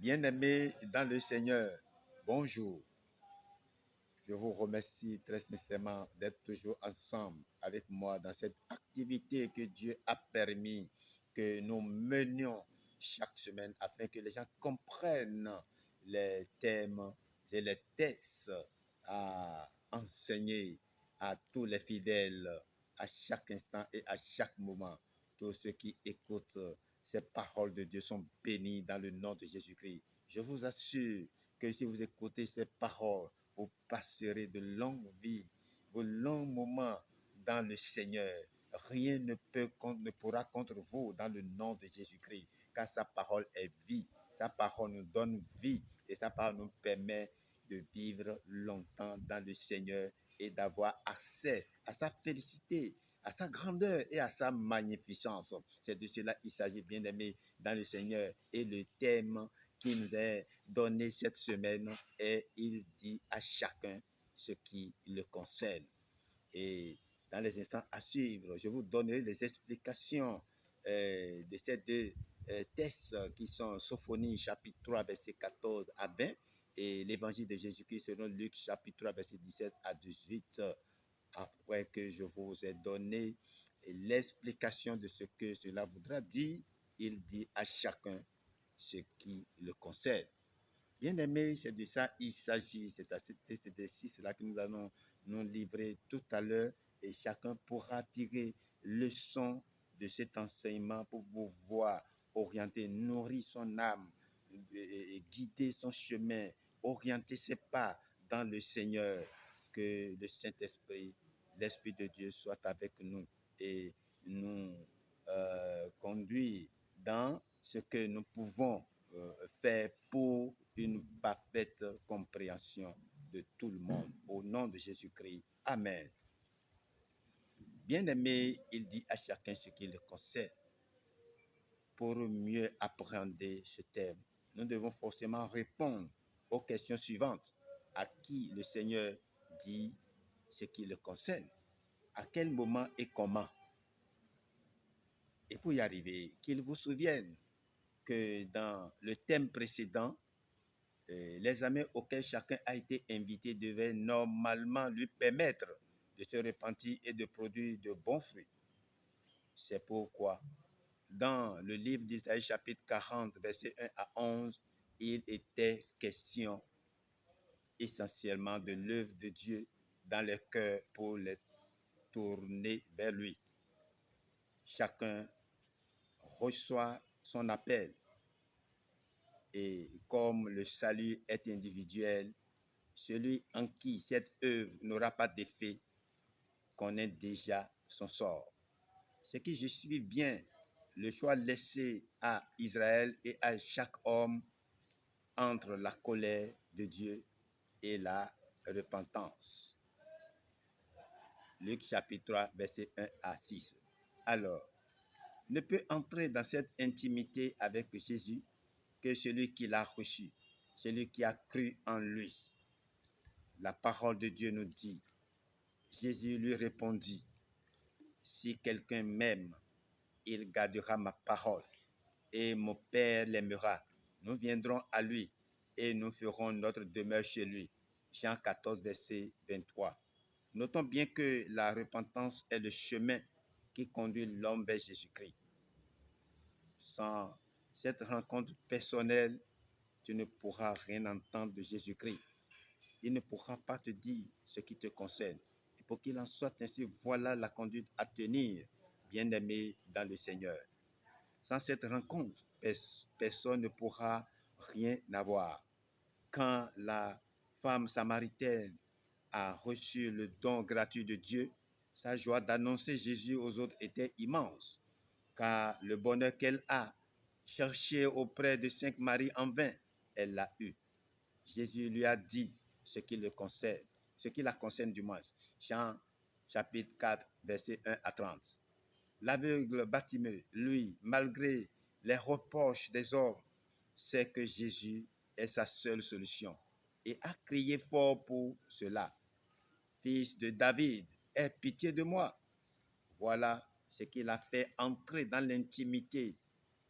Bien-aimés dans le Seigneur, bonjour. Je vous remercie très sincèrement d'être toujours ensemble avec moi dans cette activité que Dieu a permis que nous menions chaque semaine afin que les gens comprennent les thèmes et les textes à enseigner à tous les fidèles à chaque instant et à chaque moment. Tous ceux qui écoutent ces paroles de Dieu sont bénis dans le nom de Jésus-Christ. Je vous assure que si vous écoutez ces paroles, vous passerez de longues vies, de longs moments dans le Seigneur. Rien ne pourra contre vous dans le nom de Jésus-Christ, car sa parole est vie. Sa parole nous donne vie et sa parole nous permet de vivre longtemps dans le Seigneur et d'avoir accès à sa félicité, à sa grandeur et à sa magnificence. C'est de cela qu'il s'agit, bien-aimés, dans le Seigneur. Et le thème qui nous est donné cette semaine et il dit à chacun ce qui le concerne. Et dans les instants à suivre, je vous donnerai les explications de ces deux textes qui sont Sophonie chapitre 3 verset 14 à 20 et l'évangile de Jésus-Christ selon Luc chapitre 3 verset 17 à 18. Après que je vous ai donné l'explication de ce que cela voudra dire, il dit à chacun ce qui le concerne. Bien-aimé, c'est de ça il s'agit. C'est à cet exercice-là que nous allons nous livrer tout à l'heure et chacun pourra tirer leçon de cet enseignement pour pouvoir orienter, nourrir son âme, et guider son chemin, orienter ses pas dans le Seigneur. Que le Saint-Esprit, l'Esprit de Dieu soit avec nous et nous conduire dans ce que nous pouvons faire pour une parfaite compréhension de tout le monde. Au nom de Jésus-Christ. Amen. Bien-aimé, il dit à chacun ce qui le concerne. Pour mieux appréhender ce thème, nous devons forcément répondre aux questions suivantes. À qui le Seigneur dit ce qui le concerne? À quel moment et comment? Et pour y arriver, qu'il vous souvienne que dans le thème précédent, les amis auxquels chacun a été invité devaient normalement lui permettre de se repentir et de produire de bons fruits. C'est pourquoi, dans le livre d'Isaïe chapitre 40, versets 1 à 11, il était question essentiellement de l'œuvre de Dieu dans les cœurs pour les tourner vers lui. Chacun reçoit son appel et comme le salut est individuel, celui en qui cette œuvre n'aura pas d'effet connaît déjà son sort. Ce qui justifie bien le choix laissé à Israël et à chaque homme entre la colère de Dieu et la repentance. Luc chapitre 3, versets 1 à 6. Alors, ne peut entrer dans cette intimité avec Jésus que celui qui l'a reçu, celui qui a cru en lui. La parole de Dieu nous dit, Jésus lui répondit, si quelqu'un m'aime, il gardera ma parole et mon Père l'aimera. Nous viendrons à lui et nous ferons notre demeure chez lui. Jean 14, verset 23. Notons bien que la repentance est le chemin qui conduit l'homme vers Jésus-Christ. Sans cette rencontre personnelle, tu ne pourras rien entendre de Jésus-Christ. Il ne pourra pas te dire ce qui te concerne. Et pour qu'il en soit ainsi, voilà la conduite à tenir, bien-aimé dans le Seigneur. Sans cette rencontre, personne ne pourra rien avoir. Quand la femme samaritaine a reçu le don gratuit de Dieu, sa joie d'annoncer Jésus aux autres était immense, car le bonheur qu'elle a cherché auprès de 5 maris en vain, elle l'a eu. Jésus lui a dit ce qui le concerne, ce qui la concerne du moins. Jean chapitre 4, versets 1 à 30. L'aveugle Bartimée, lui, malgré les reproches des hommes, sait que Jésus est sa seule solution et a crié fort pour cela. Fils de David, aie pitié de moi. Voilà ce qui l'a fait entrer dans l'intimité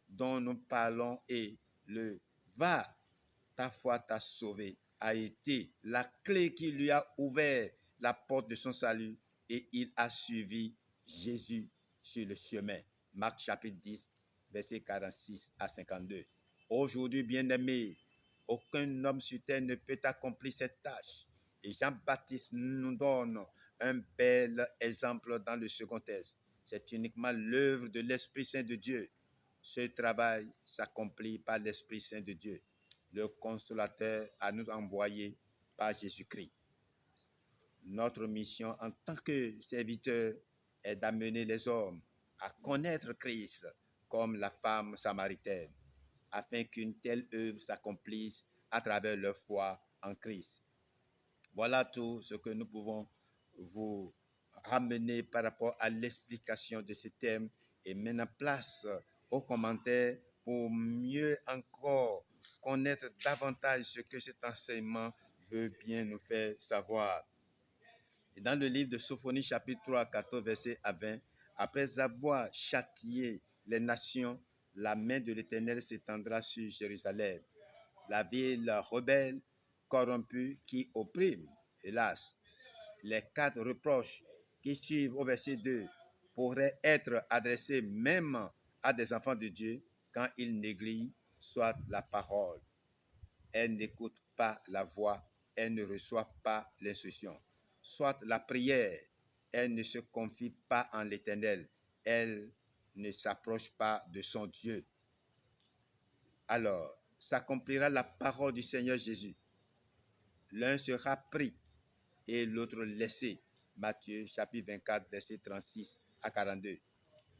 dont nous parlons et le va ta foi t'a sauvé, a été la clé qui lui a ouvert la porte de son salut et il a suivi Jésus sur le chemin. Marc chapitre 10, versets 46 à 52. Aujourd'hui, bien-aimés, aucun homme sur terre ne peut accomplir cette tâche. Et Jean-Baptiste nous donne un bel exemple dans le second texte. C'est uniquement l'œuvre de l'Esprit Saint de Dieu. Ce travail s'accomplit par l'Esprit Saint de Dieu, le consolateur à nous envoyé par Jésus-Christ. Notre mission en tant que serviteur est d'amener les hommes à connaître Christ comme la femme samaritaine, afin qu'une telle œuvre s'accomplisse à travers leur foi en Christ. Voilà tout ce que nous pouvons vous ramener par rapport à l'explication de ce thème et mettre en place aux commentaires pour mieux encore connaître davantage ce que cet enseignement veut bien nous faire savoir. Et dans le livre de Sophonie, chapitre 3, 14, verset à 20, après avoir châtié les nations, la main de l'Éternel s'étendra sur Jérusalem, la ville rebelle, corrompue, qui opprime. Hélas, les 4 reproches qui suivent au verset 2 pourraient être adressés même à des enfants de Dieu quand ils négligent soit la parole. Elle n'écoute pas la voix, elle ne reçoit pas l'instruction. Soit la prière, elle ne se confie pas en l'Éternel, elle ne s'approche pas de son Dieu. Alors, s'accomplira la parole du Seigneur Jésus. L'un sera pris et l'autre laissé. Matthieu chapitre 24, verset 36 à 42.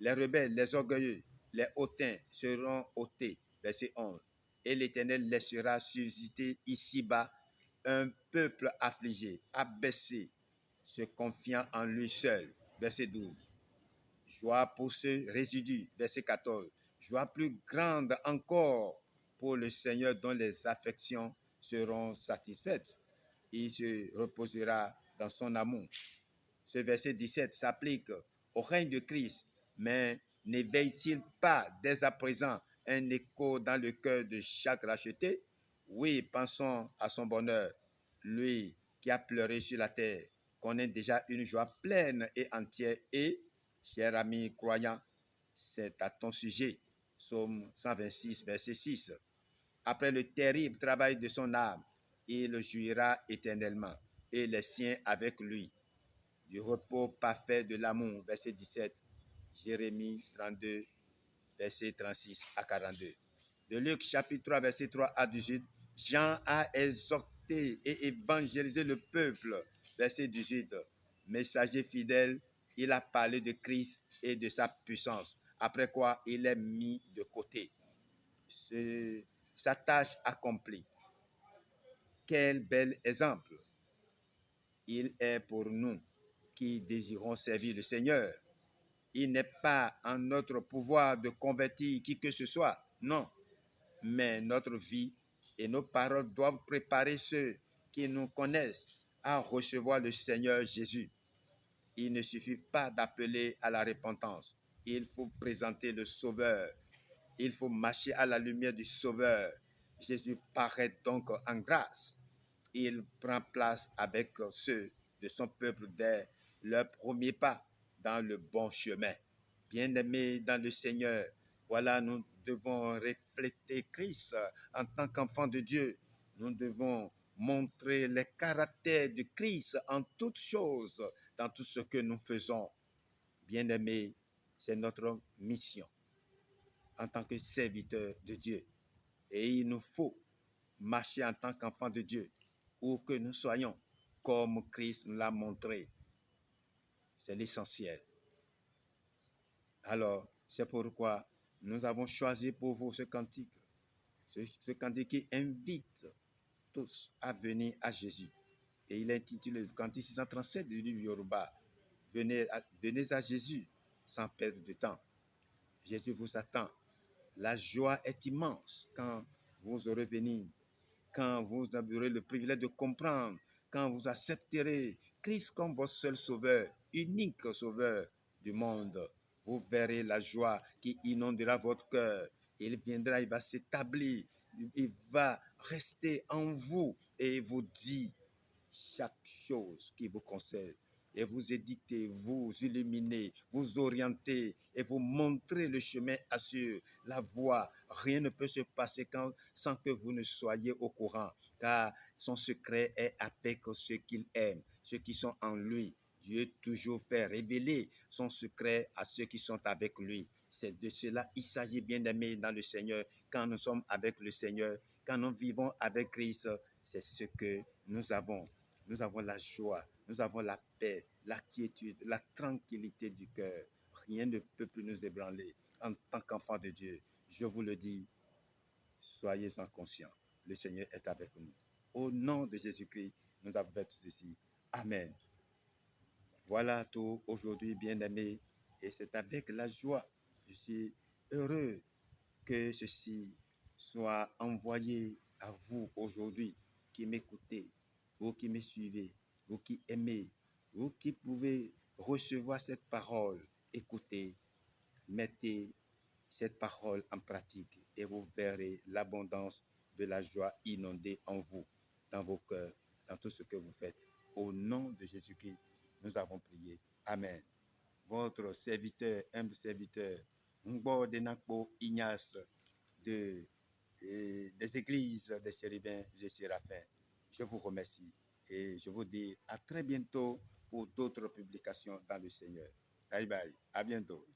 Les rebelles, les orgueilleux, les hautains seront ôtés. Verset 11. Et l'Éternel laissera subsister ici-bas un peuple affligé, abaissé, se confiant en lui seul. Verset 12. Joie pour ce résidu. Verset 14. Joie plus grande encore pour le Seigneur dont les affections seront satisfaites. Il se reposera dans son amour. Ce verset 17 s'applique au règne de Christ, mais n'éveille-t-il pas dès à présent un écho dans le cœur de chaque racheté? Oui, pensons à son bonheur. Lui qui a pleuré sur la terre connaît déjà une joie pleine et entière et, cher ami croyant, c'est à ton sujet. Psaume 126, verset 6. Après le terrible travail de son âme, il jouira éternellement et les siens avec lui. Du repos parfait de l'amour, verset 17, Jérémie 32, verset 36 à 42. De Luc chapitre 3, verset 3 à 18, Jean a exhorté et évangélisé le peuple, verset 18. Messager fidèle, il a parlé de Christ et de sa puissance, après quoi il est mis de côté. Sa tâche accomplie. Quel bel exemple il est pour nous qui désirons servir le Seigneur. Il n'est pas en notre pouvoir de convertir qui que ce soit, non. Mais notre vie et nos paroles doivent préparer ceux qui nous connaissent à recevoir le Seigneur Jésus. Il ne suffit pas d'appeler à la repentance. Il faut présenter le Sauveur. Il faut marcher à la lumière du Sauveur. Jésus paraît donc en grâce. Il prend place avec ceux de son peuple dès leur premier pas dans le bon chemin. Bien-aimés dans le Seigneur, voilà, nous devons refléter Christ en tant qu'enfant de Dieu. Nous devons montrer les caractères de Christ en toutes choses, dans tout ce que nous faisons. Bien-aimés, c'est notre mission en tant que serviteur de Dieu. Et il nous faut marcher en tant qu'enfant de Dieu, où que nous soyons, comme Christ nous l'a montré. C'est l'essentiel. Alors, c'est pourquoi nous avons choisi pour vous ce cantique. Ce cantique qui invite tous à venir à Jésus. Et il est intitulé le cantique 637 du livre Yoruba. Venez à Jésus sans perdre de temps. Jésus vous attend. La joie est immense quand vous aurez venu, quand vous aurez le privilège de comprendre, quand vous accepterez Christ comme votre seul sauveur, unique sauveur du monde. Vous verrez la joie qui inondera votre cœur. Il viendra, il va s'établir, il va rester en vous et vous dire chaque chose qui vous concerne et vous édicter, vous illuminer, vous orienter et vous montrer le chemin assure, la voie. Rien ne peut se passer sans que vous ne soyez au courant, car son secret est avec ceux qu'il aime, ceux qui sont en lui. Dieu toujours fait révéler son secret à ceux qui sont avec lui. C'est de cela il s'agit, bien aimé dans le Seigneur. Quand nous sommes avec le Seigneur, quand nous vivons avec Christ, c'est ce que nous avons. Nous avons la joie, nous avons la paix, la quiétude, la tranquillité du cœur. Rien ne peut plus nous ébranler. En tant qu'enfant de Dieu, je vous le dis, soyez-en conscients. Le Seigneur est avec nous. Au nom de Jésus-Christ, nous avons fait tout ceci. Amen. Voilà tout aujourd'hui, bien-aimés, et c'est avec la joie. Je suis heureux que ceci soit envoyé à vous aujourd'hui qui m'écoutez, vous qui me suivez, vous qui aimez, vous qui pouvez recevoir cette parole. Écoutez, mettez cette parole en pratique et vous verrez l'abondance de la joie inondée en vous, dans vos cœurs, dans tout ce que vous faites. Au nom de Jésus-Christ, nous avons prié. Amen. Votre serviteur, humble serviteur, Ngbo Denakbo Ignace, des églises des chérubins et séraphins. Je vous remercie et je vous dis à très bientôt pour d'autres publications dans le Seigneur. Bye bye, à bientôt.